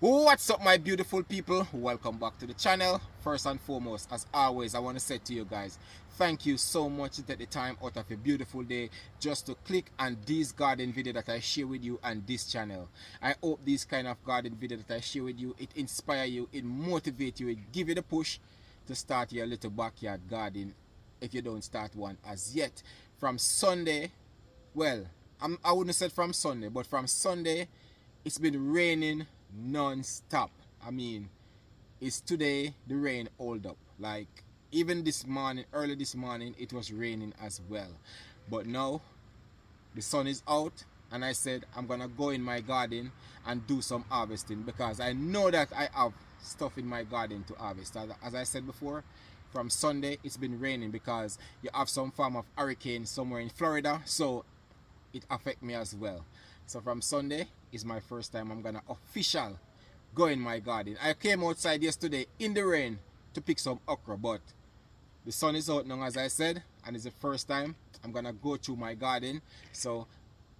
What's up, my beautiful people? Welcome back to the channel. First and foremost, as always, I want to say to you guys, thank you so much to take the time out of a beautiful day just to click on this garden video that I share with you on this channel. I hope this kind of garden video that I share with you, it inspire you, it motivate you, it give you the push to start your little backyard garden if you don't start one as yet. From Sunday, well, I wouldn't say from Sunday, but from Sunday, it's been raining non-stop. I mean, it's today the rain hold up. Like, even this morning, early this morning, it was raining as well. But now, the sun is out, and I said I'm gonna go in my garden and do some harvesting, because I know that I have stuff in my garden to harvest. As I said before, from Sunday, it's been raining because you have some form of hurricane somewhere in Florida, so it affect me as well. So from Sunday is my first time I'm gonna official go in my garden. I came outside yesterday in the rain to pick some okra, but the sun is out now, as I said, and it's the first time I'm gonna go through my garden. So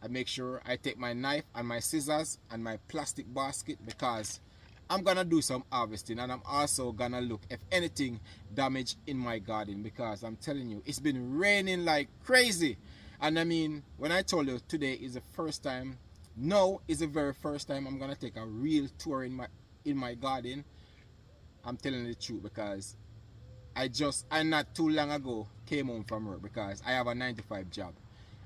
I make sure I take my knife and my scissors and my plastic basket, because I'm gonna do some harvesting, and I'm also gonna look if anything damaged in my garden, because I'm telling you, it's been raining like crazy. And I mean, when I told you today is the first time, no, is the very first time I'm gonna take a real tour in my garden, I'm telling you the truth, because I not too long ago came home from work, because I have a 9 to 5 job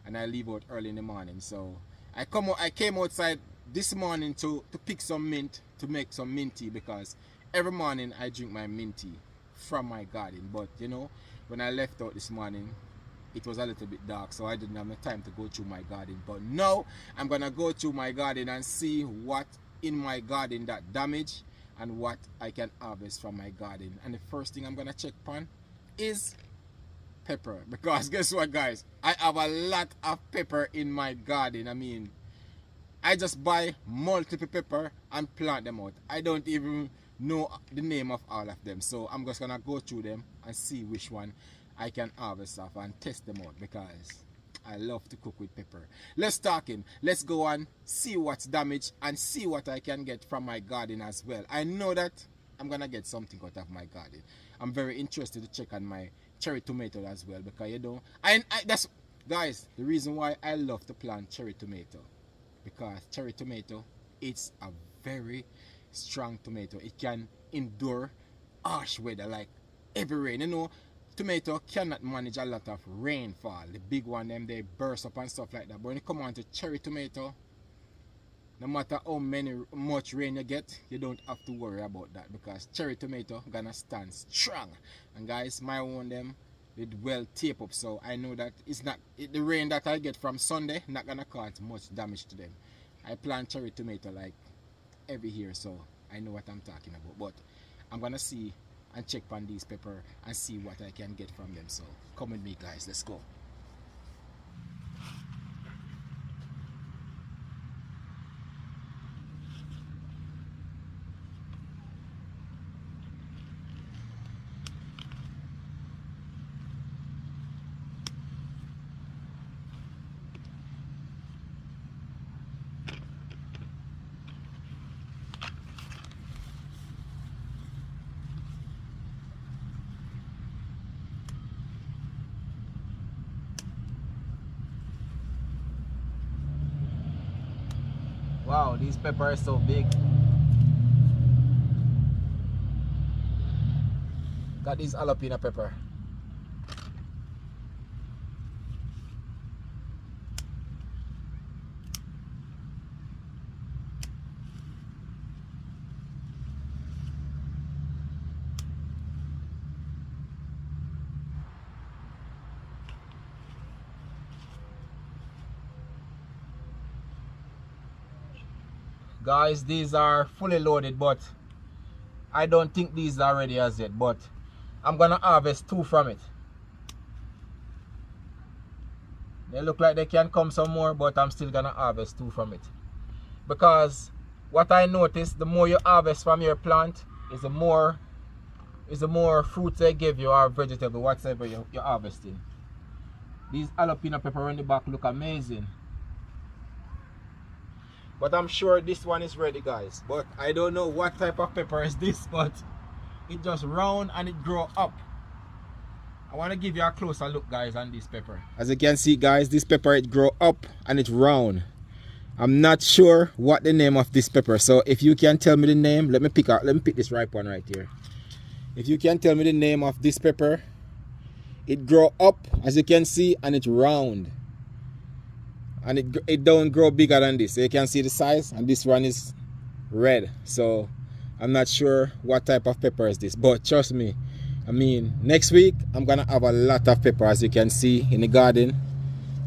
and I leave out early in the morning. So I came outside this morning to pick some mint, to make some mint tea, because every morning I drink my mint tea from my garden. But you know, when I left out this morning, it was a little bit dark, so I didn't have the time to go through my garden. But now I'm gonna go through my garden and see what in my garden that damaged and what I can harvest from my garden. And the first thing I'm gonna check upon is pepper, because guess what, guys, I have a lot of pepper in my garden. I mean, I just buy multiple pepper and plant them out. I don't even know the name of all of them, so I'm just gonna go through them and see which one I can harvest off and test them out, because I love to cook with pepper. Let's go and see what's damaged and see what I can get from my garden as well. I know that I'm gonna get something out of my garden. I'm very interested to check on my cherry tomato as well, because you know, that's, guys, the reason why I love to plant cherry tomato, because cherry tomato, it's a very strong tomato. It can endure harsh weather like heavy rain. You know, tomato cannot manage a lot of rainfall. The big one, them, they burst up and stuff like that. But when it comes on to cherry tomato, no matter how much rain you get, you don't have to worry about that, because cherry tomato gonna stand strong. And guys, my one, them, they well tape up, so I know that the rain that I get from Sunday not gonna cause much damage to them. I plant cherry tomato like every year, so I know what I'm talking about. But I'm gonna see and check on these pepper and see what I can get from them. So come with me, guys, let's go. Wow, these peppers are so big. Got these jalapeno pepper. Guys, these are fully loaded, but I don't think these are ready as yet, but I'm gonna harvest 2 from it. They look like they can come some more, but I'm still gonna harvest 2 from it, because what I noticed, the more you harvest from your plant is the more fruit they give you, or vegetable, whatever you're harvesting. These jalapeno pepper on the back look amazing. But I'm sure this one is ready, guys. But I don't know what type of pepper is this, but it just round and it grow up. I want to give you a closer look, guys, on this pepper. As you can see, guys, this pepper, it grow up and it round. I'm not sure what the name of this pepper. So if you can tell me the name, let me pick this ripe one right here. If you can tell me the name of this pepper, it grow up, as you can see, and it's round. And it don't grow bigger than this. So you can see the size, and this one is red. So I'm not sure what type of pepper is this, but trust me, I mean, next week I'm gonna have a lot of pepper, as you can see in the garden.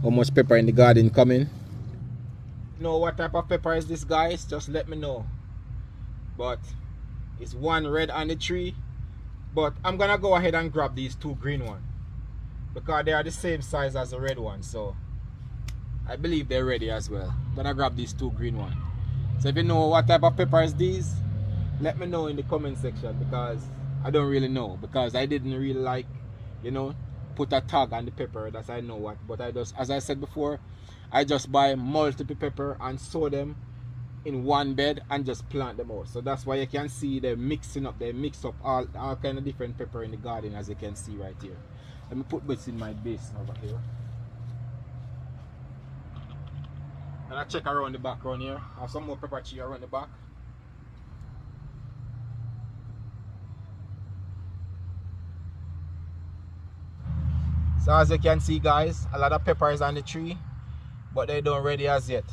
How much pepper in the garden coming. You know what type of pepper is this, guys? Just let me know. But it's one red on the tree. But I'm gonna go ahead and grab these two green ones, because they are the same size as the red one. So I believe they're ready as well. I'm gonna grab these two green ones. So if you know what type of pepper is these, let me know in the comment section, because I don't really know, because I didn't really like, you know, put a tag on the pepper that I know what. But I just, as I said before, I just buy multiple pepper and sow them in one bed and just plant them out. So that's why you can see they're mixing up, they mix up all kind of different pepper in the garden, as you can see right here. Let me put this in my base over here. And I check around the back around here. I have some more pepper tree around the back. So as you can see, guys, a lot of peppers on the tree, but they don't ready as yet.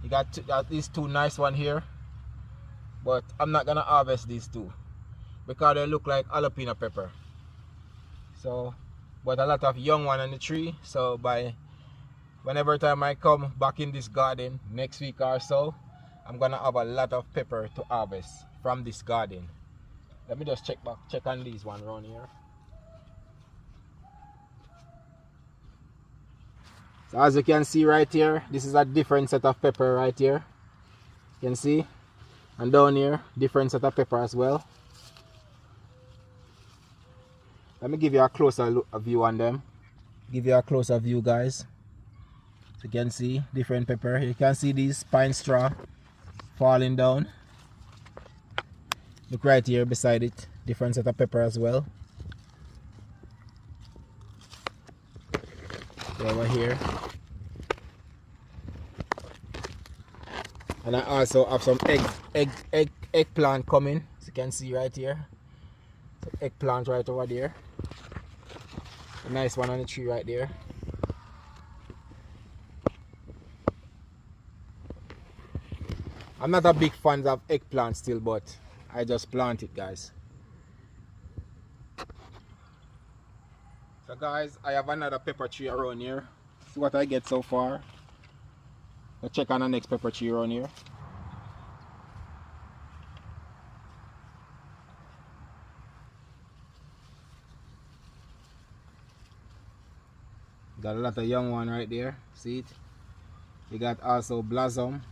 You got these two nice one here, but I'm not gonna harvest these two because they look like jalapeno pepper. So, but a lot of young one on the tree. So by whenever time I come back in this garden next week or so, I'm gonna have a lot of pepper to harvest from this garden. Let me just check on these one around here. So as you can see right here, this is a different set of pepper right here. You can see. And down here, different set of pepper as well. Let me give you a closer view on them. Give you a closer view, guys. So you can see different pepper. You can see these pine straw falling down. Look right here beside it. Different set of pepper as well. Over here, and I also have some eggplant coming, as you can see right here. So eggplant right over there, a nice one on the tree right there. I'm not a big fan of eggplant still, but I just plant it, guys. So guys, I have another pepper tree around here. See what I get so far. Let's check on the next pepper tree around here. Got a lot of young one right there. See it? You got also blossom.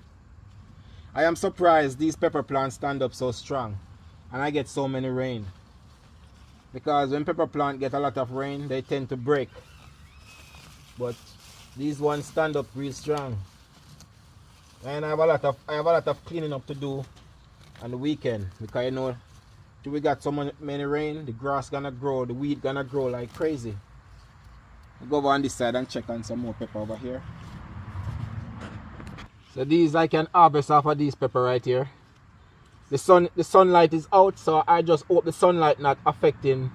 I am surprised these pepper plants stand up so strong and I get so many rain. Because when pepper plant get a lot of rain, they tend to break. But these ones stand up real strong. And I have a lot of cleaning up to do on the weekend, because you know, till we got so many rain, the grass gonna grow, the weed gonna grow like crazy. I'll go over on this side and check on some more pepper over here. So these I can harvest off of these pepper right here. The sunlight is out, so I just hope the sunlight not affecting,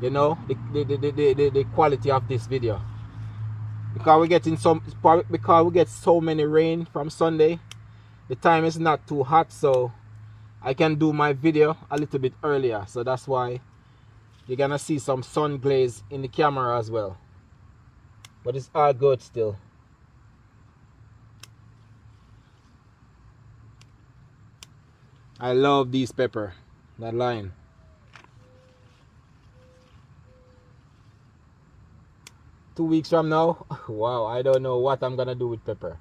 you know, the quality of this video. Because we get so many rain from Sunday, the time is not too hot, so I can do my video a little bit earlier. So that's why you're gonna see some sun glaze in the camera as well. But it's all good still. I love these pepper, that line. Two weeks from now, wow, I don't know what I'm gonna do with pepper.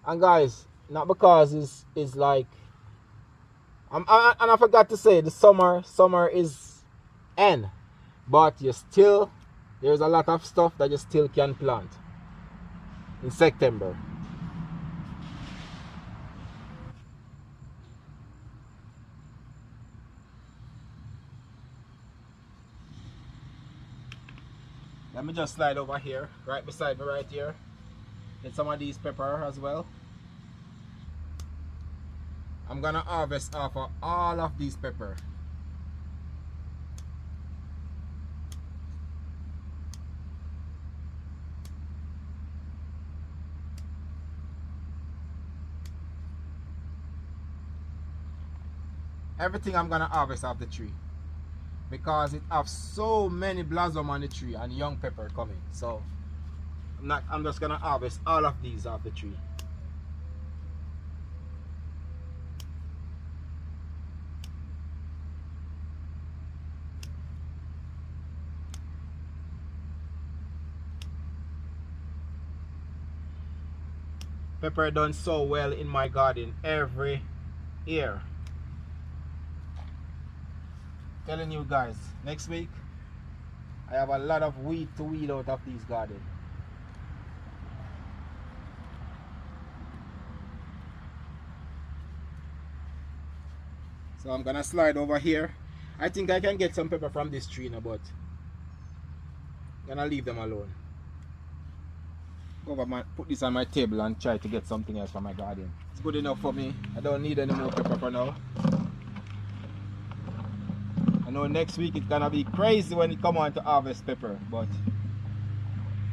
And guys, not because it's like, and I forgot to say, the summer is end, but there's a lot of stuff that you still can plant. in September. Let me just slide over here, right beside me right here. Get some of these pepper as well. I'm gonna harvest off of all of these pepper. Everything I'm gonna harvest off the tree, because it have so many blossom on the tree and young pepper coming. So I'm just gonna harvest all of these off the tree. Pepper done so well in my garden every year. Telling you guys, next week I have a lot of weed to weed out of these gardens. So I'm gonna slide over here. I think I can get some pepper from this tree now, but I'm gonna leave them alone. Go over put this on my table and try to get something else from my garden. It's good enough for me. I don't need any more pepper for now. I know next week it's gonna be crazy when it come on to harvest pepper, but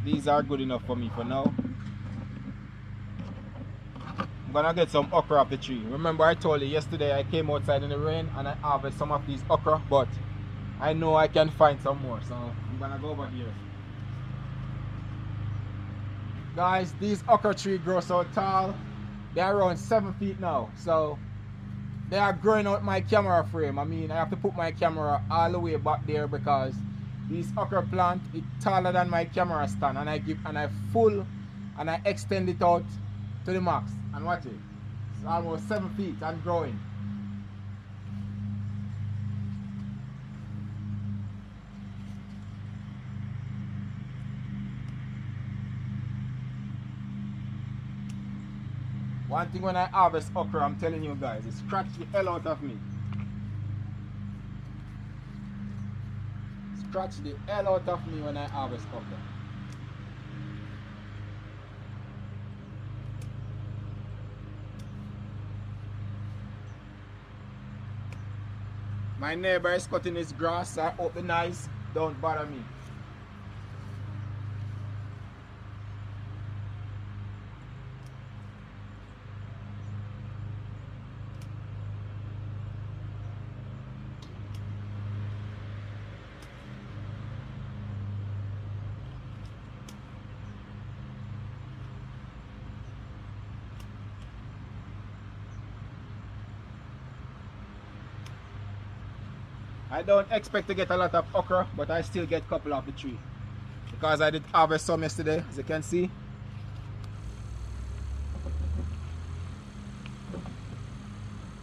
these are good enough for me for now. I'm gonna get some okra off the tree. Remember I told you yesterday I came outside in the rain and I harvested some of these okra, but I know I can find some more, so I'm gonna go over here. Guys, these okra trees grow so tall. They are around 7 feet now, so they are growing out my camera frame. I mean, I have to put my camera all the way back there because this okra plant is taller than my camera stand, and I extend it out to the max. And watch it, it's almost 7 feet and growing. One thing when I harvest okra, I'm telling you guys, it scratch the hell out of me. Scratch the hell out of me when I harvest okra. My neighbor is cutting his grass. I hope the nice don't bother me. I don't expect to get a lot of okra, but I still get a couple off the tree because I did harvest some yesterday, as you can see.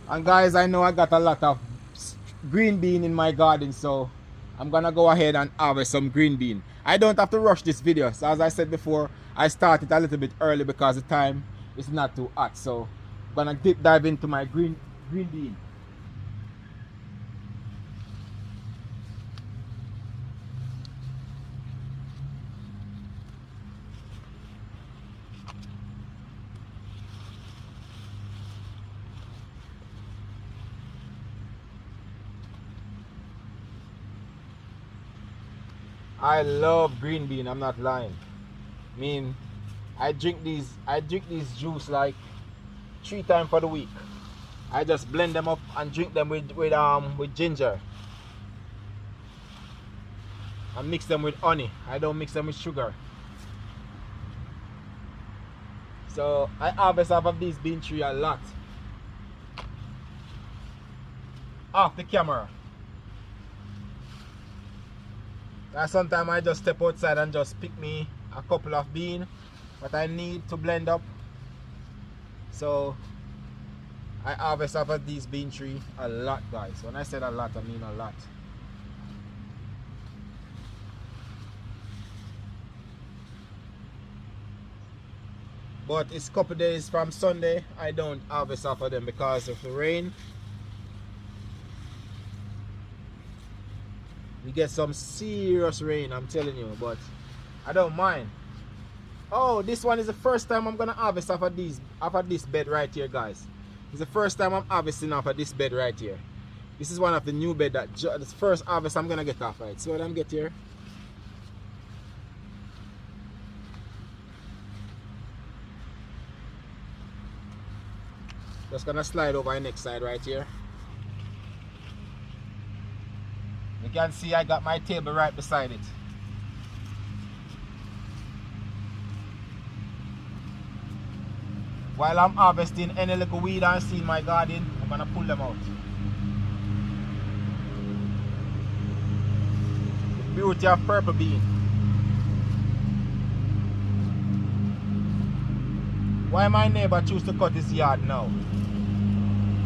And guys, I know I got a lot of green bean in my garden, so I'm gonna go ahead and harvest some green bean. I don't have to rush this video, so as I said before, I started a little bit early because the time is not too hot. So I'm gonna dive into my green bean. I love green bean, I'm not lying. I mean, I drink these juice like 3 times for the week. I just blend them up and drink them with ginger. I mix them with honey. I don't mix them with sugar. So I harvest off of these bean tree a lot. Off the camera. And sometimes I just step outside and just pick me a couple of beans that I need to blend up. So I harvest off of these bean tree a lot, guys. When I said a lot, I mean a lot. But it's a couple days from Sunday. I don't harvest off of them because of the rain. We get some serious rain, I'm telling you, but I don't mind. Oh, this one is the first time I'm gonna harvest off of this bed right here, guys. It's the first time I'm harvesting off of this bed right here. This is one of the new bed that this first harvest I'm gonna get off of it. See what I'm get here? Just gonna slide over the next side right here. You can see I got my table right beside it. While I'm harvesting any little weed I see in my garden, I'm gonna pull them out. The beauty of purple bean. Why my neighbor choose to cut his yard now?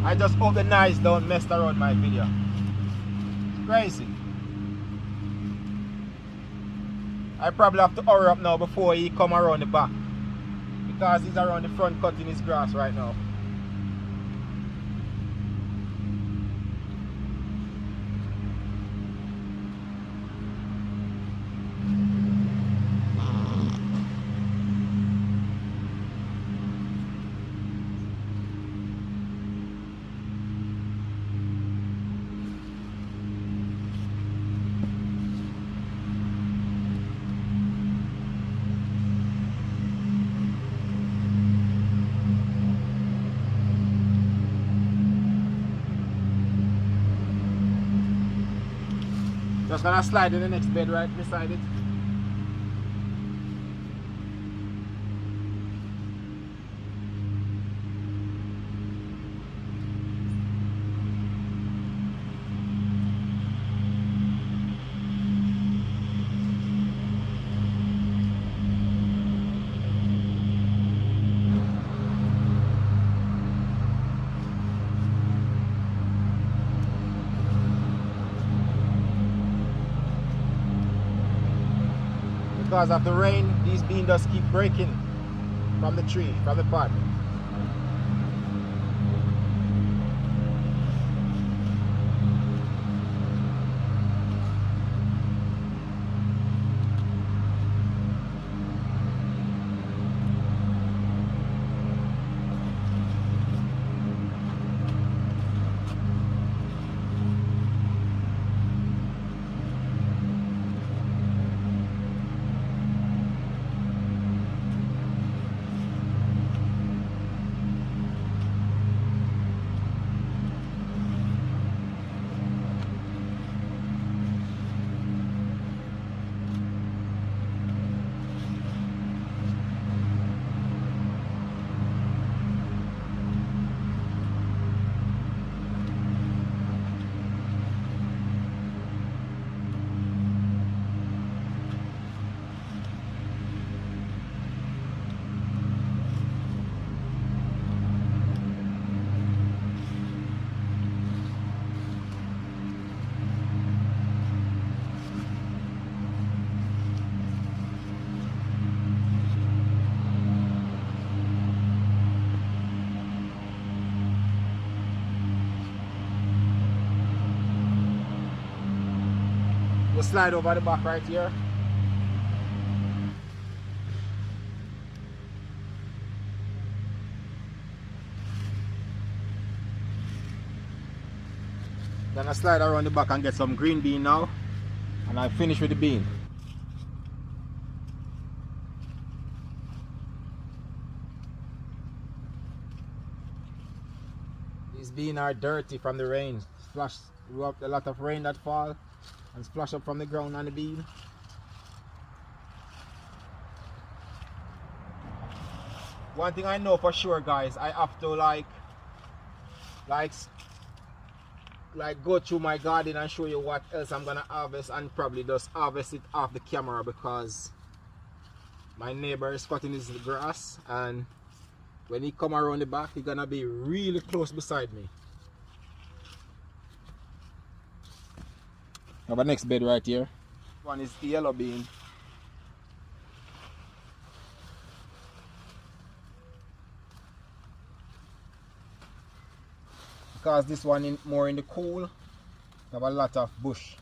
I just hope the knives don't mess around my video. It's crazy. I probably have to hurry up now before he come around the back, because he's around the front cutting his grass right now. Just gonna slide in the next bed right beside it. Because of the rain, these beans just keep breaking from the tree, from the pot. We'll slide over the back right here. Gonna slide around the back and get some green bean now, and I finish with the bean. These beans are dirty from the rain. Splash, a lot of rain that fall and splash up from the ground on the bean. One thing I know for sure, guys, I have to like go through my garden and show you what else I'm gonna harvest, and probably just harvest it off the camera because my neighbor is cutting his grass, and when he come around the back he's gonna be really close beside me. Have a next bed right here. One is the yellow bean. because this one more in the cool. Have a lot of bush.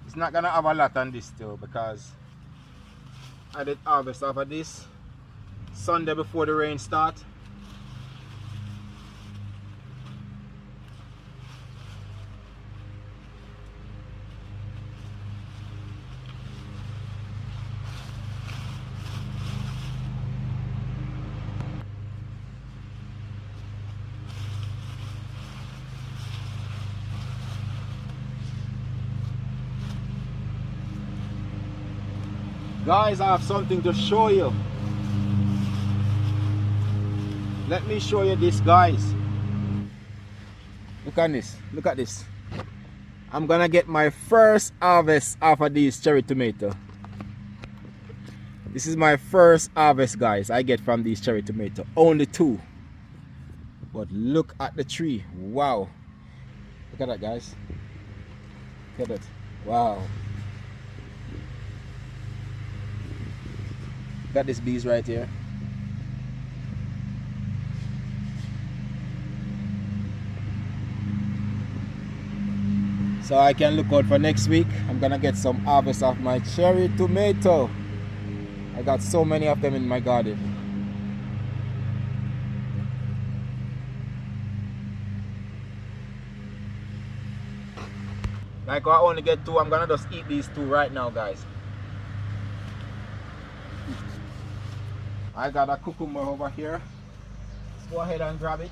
It's not gonna have a lot on this still because I did harvest off of this Sunday before the rain start. Guys, I have something to show you. Let me show you this, guys. Look at this. Look at this. I'm gonna get my first harvest off of these cherry tomato. This is my first harvest, guys, I get from these cherry tomato. Only 2. But look at the tree. Wow. Look at that, guys. Look at it. Wow. Got these bees right here. So I can look out for next week. I'm gonna get some harvest of my cherry tomato. I got so many of them in my garden. Like I only get 2, I'm gonna just eat these 2 right now, guys. I got a cucumber over here. Let's go ahead and grab it.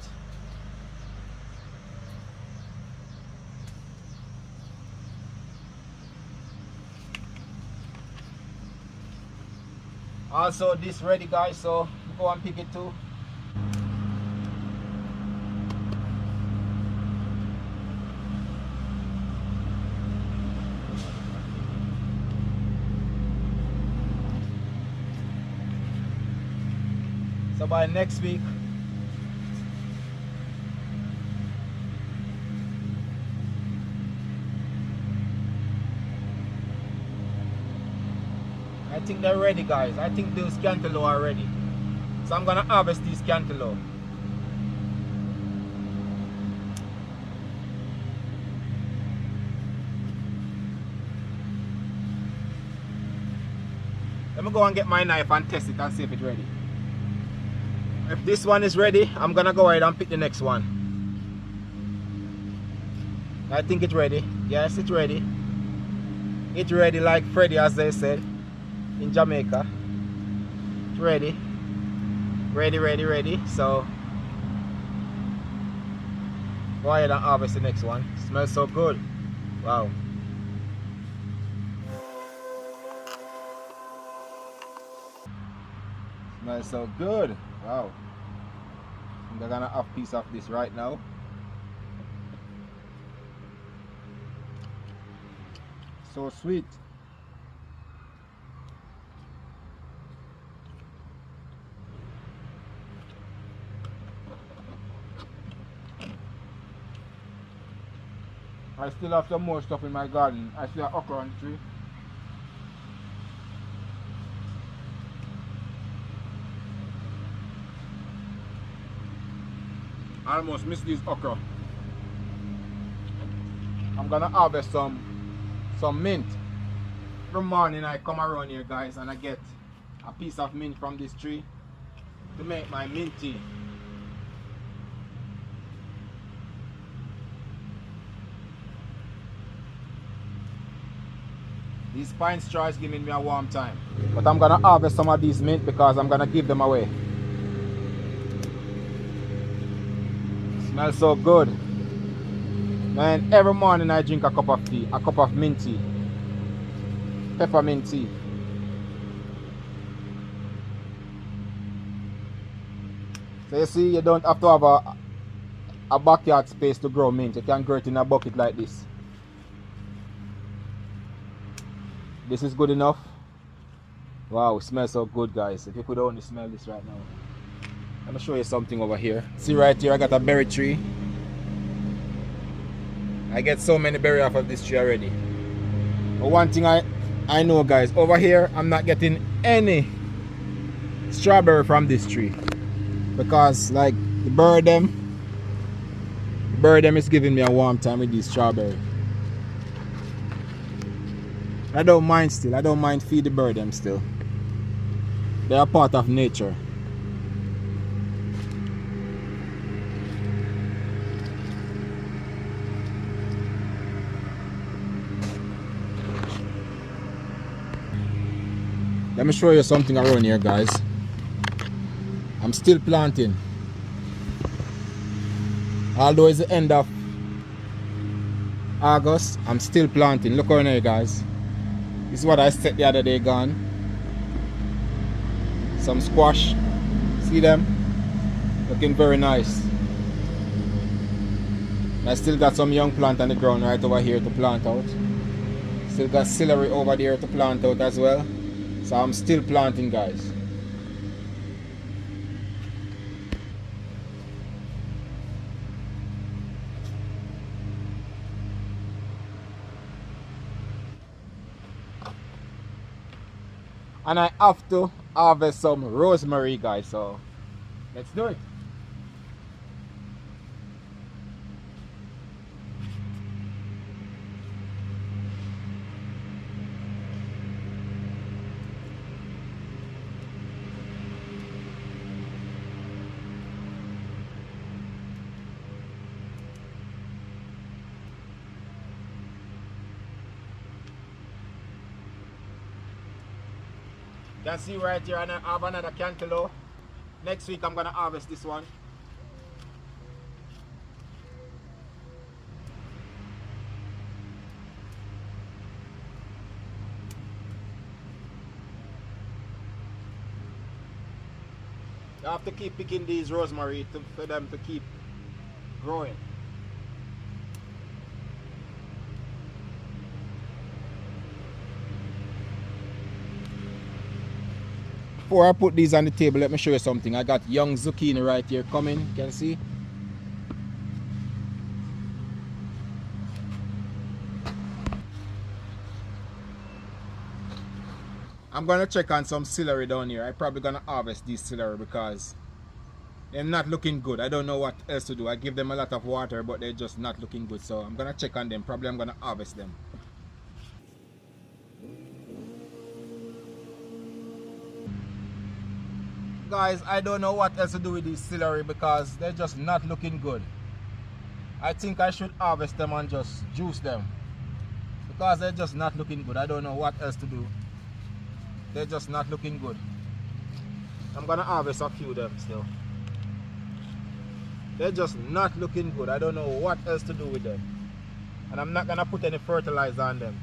Also, this ready, guys, so go and pick it too. So by next week, I think they're ready, guys. I think those cantaloupe are ready. So I'm gonna harvest these cantaloupe. Let me go and get my knife and test it and see if it's ready. If this one is ready, I'm gonna go ahead and pick the next one. I think it's ready. Yes, it's ready. It's ready, like Freddy, as they said in Jamaica. It's ready. Ready, ready, ready. So go ahead and harvest the next one. It smells so good. Wow. Smells so good. Wow. I'm gonna have a piece of this right now. So sweet. I still have some more stuff in my garden. I still have okra on the tree. I almost missed this okra. I'm gonna harvest some mint. Every morning I come around here, guys, and I get a piece of mint from this tree to make my mint tea. These pine straws giving me a warm time. But I'm gonna harvest some of these mint because I'm gonna give them away. Smells so good. Man, every morning I drink a cup of tea, a cup of mint tea. Peppermint tea. So you see, you don't have to have a backyard space to grow mint. You can grow it in a bucket like this. This is good enough. Wow, it smells so good, guys. If you could only smell this right now. Let me show you something over here. See right here, I got a berry tree. I get so many berries off of this tree already. But one thing I know, guys, over here I'm not getting any strawberry from this tree, because like the bird them is giving me a warm time with these strawberry. I don't mind still. I don't mind feed the bird them still. They are part of nature. Let me show you something around here, guys. I'm still planting. Although it's the end of August, I'm still planting. Look around here, guys. This is what I set the other day gone. Some squash. See them? Looking very nice. I still got some young plant on the ground right over here to plant out. Still got celery over there to plant out as well. So I'm still planting, guys. And I have to harvest some rosemary, guys, so let's do it. You can see right here, I have another cantaloupe. Next week I'm gonna harvest this one. You have to keep picking these rosemary for them to keep growing. Before I put these on the table, let me show you something. I got young zucchini right here coming, you can see. I'm gonna check on some celery down here. I'm probably gonna harvest these celery because they're not looking good. I don't know what else to do. I give them a lot of water, but they're just not looking good. So I'm gonna check on them. Probably I'm gonna harvest them. Guys, I don't know what else to do with these celery because they're just not looking good. I think I should harvest them and just juice them because they're just not looking good. I don't know what else to do. They're just not looking good. I'm gonna harvest a few of them still. They're just not looking good. I don't know what else to do with them. And I'm not gonna put any fertilizer on them.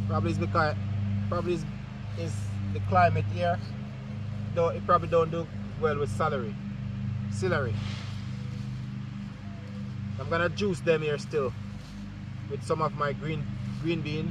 Probably it's because is the climate here. Though it probably don't do well with celery. I'm gonna juice them here still with some of my green bean.